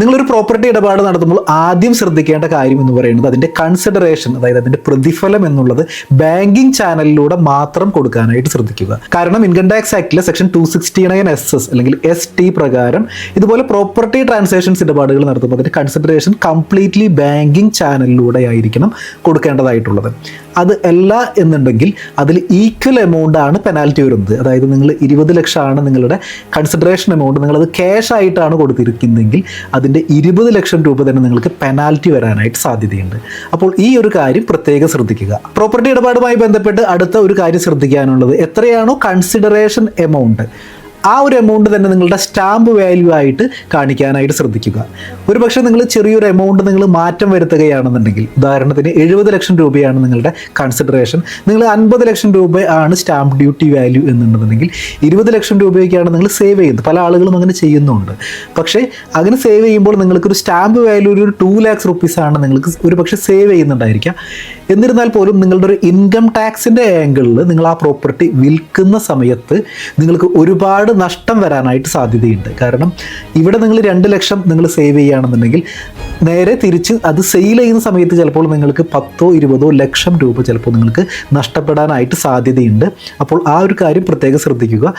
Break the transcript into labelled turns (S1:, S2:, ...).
S1: നിങ്ങളൊരു പ്രോപ്പർട്ടി ഇടപാട് നടത്തുമ്പോൾ ആദ്യം ശ്രദ്ധിക്കേണ്ട കാര്യം എന്ന് പറയുന്നത് അതിൻ്റെ കൺസിഡറേഷൻ, അതായത് അതിൻ്റെ പ്രതിഫലം എന്നുള്ളത് ബാങ്കിങ് ചാനലിലൂടെ മാത്രം കൊടുക്കാനായിട്ട് ശ്രദ്ധിക്കുക. കാരണം ഇൻകം ടാക്സ് ആക്ടിലെ സെക്ഷൻ 269 അല്ലെങ്കിൽ ST പ്രകാരം ഇതുപോലെ പ്രോപ്പർട്ടി ട്രാൻസാക്ഷൻസ് ഇടപാടുകൾ നടത്തുമ്പോൾ അതിൻ്റെ കൺസിഡറേഷൻ കംപ്ലീറ്റ്ലി ബാങ്കിങ് ചാനലിലൂടെ ആയിരിക്കണം കൊടുക്കേണ്ടതായിട്ടുള്ളത്. അത് അല്ല എന്നുണ്ടെങ്കിൽ അതിൽ ഈക്വൽ എമൗണ്ട് ആണ് പെനാൽറ്റി വരുന്നത്. അതായത് നിങ്ങൾ 20 ലക്ഷമാണ് നിങ്ങളുടെ കൺസിഡറേഷൻ എമൗണ്ട്, നിങ്ങളത് ക്യാഷ് ആയിട്ടാണ് കൊടുത്തിരിക്കുന്നതെങ്കിൽ അതിൻ്റെ 20 ലക്ഷം രൂപ തന്നെ നിങ്ങൾക്ക് പെനാൽറ്റി വരാനായിട്ട് സാധ്യതയുണ്ട്. അപ്പോൾ ഈ ഒരു കാര്യം പ്രത്യേകം ശ്രദ്ധിക്കുക. പ്രോപ്പർട്ടി ഇടപാടുമായി ബന്ധപ്പെട്ട് അടുത്ത ഒരു കാര്യം ശ്രദ്ധിക്കാനുള്ളത്, എത്രയാണോ കൺസിഡറേഷൻ എമൗണ്ട് ആ ഒരു എമൗണ്ട് തന്നെ നിങ്ങളുടെ സ്റ്റാമ്പ് വാല്യൂ ആയിട്ട് കാണിക്കാനായിട്ട് ശ്രദ്ധിക്കുക. ഒരു പക്ഷേ നിങ്ങൾ ചെറിയൊരു എമൗണ്ട് നിങ്ങൾ മാറ്റം വരുത്തുകയാണെന്നുണ്ടെങ്കിൽ, ഉദാഹരണത്തിന് 70 ലക്ഷം രൂപയാണ് നിങ്ങളുടെ കൺസിഡറേഷൻ, നിങ്ങൾ 50 ലക്ഷം രൂപ ആണ് സ്റ്റാമ്പ് ഡ്യൂട്ടി വാല്യൂ എന്നുണ്ടെന്നുണ്ടെങ്കിൽ 20 ലക്ഷം രൂപയ്ക്കാണ് നിങ്ങൾ സേവ് ചെയ്യുന്നത്. പല ആളുകളും അങ്ങനെ ചെയ്യുന്നുണ്ട്. പക്ഷേ അങ്ങനെ സേവ് ചെയ്യുമ്പോൾ നിങ്ങൾക്കൊരു സ്റ്റാമ്പ് വാല്യൂ ഒരു 2 lakhs rupees ആണ് നിങ്ങൾക്ക് ഒരു പക്ഷേ സേവ് ചെയ്യുന്നുണ്ടായിരിക്കാം. എന്നിരുന്നാൽ പോലും നിങ്ങളുടെ ഒരു ഇൻകം ടാക്സിൻ്റെ ആംഗിളിൽ നിങ്ങൾ ആ പ്രോപ്പർട്ടി വിൽക്കുന്ന സമയത്ത് നിങ്ങൾക്ക് ഒരുപാട് നഷ്ടം വരാനായിട്ട് സാധ്യതയുണ്ട്. കാരണം ഇവിടെ നിങ്ങൾ 2 ലക്ഷം നിങ്ങൾ സേവ് ചെയ്യുകയാണെന്നുണ്ടെങ്കിൽ നേരെ തിരിച്ച് അത് സെയിൽ ചെയ്യുന്ന സമയത്ത് ചിലപ്പോൾ നിങ്ങൾക്ക് 10-20 ലക്ഷം രൂപ ചിലപ്പോൾ നിങ്ങൾക്ക് നഷ്ടപ്പെടാനായിട്ട് സാധ്യതയുണ്ട്. അപ്പോൾ ആ ഒരു കാര്യം പ്രത്യേകം ശ്രദ്ധിക്കുക.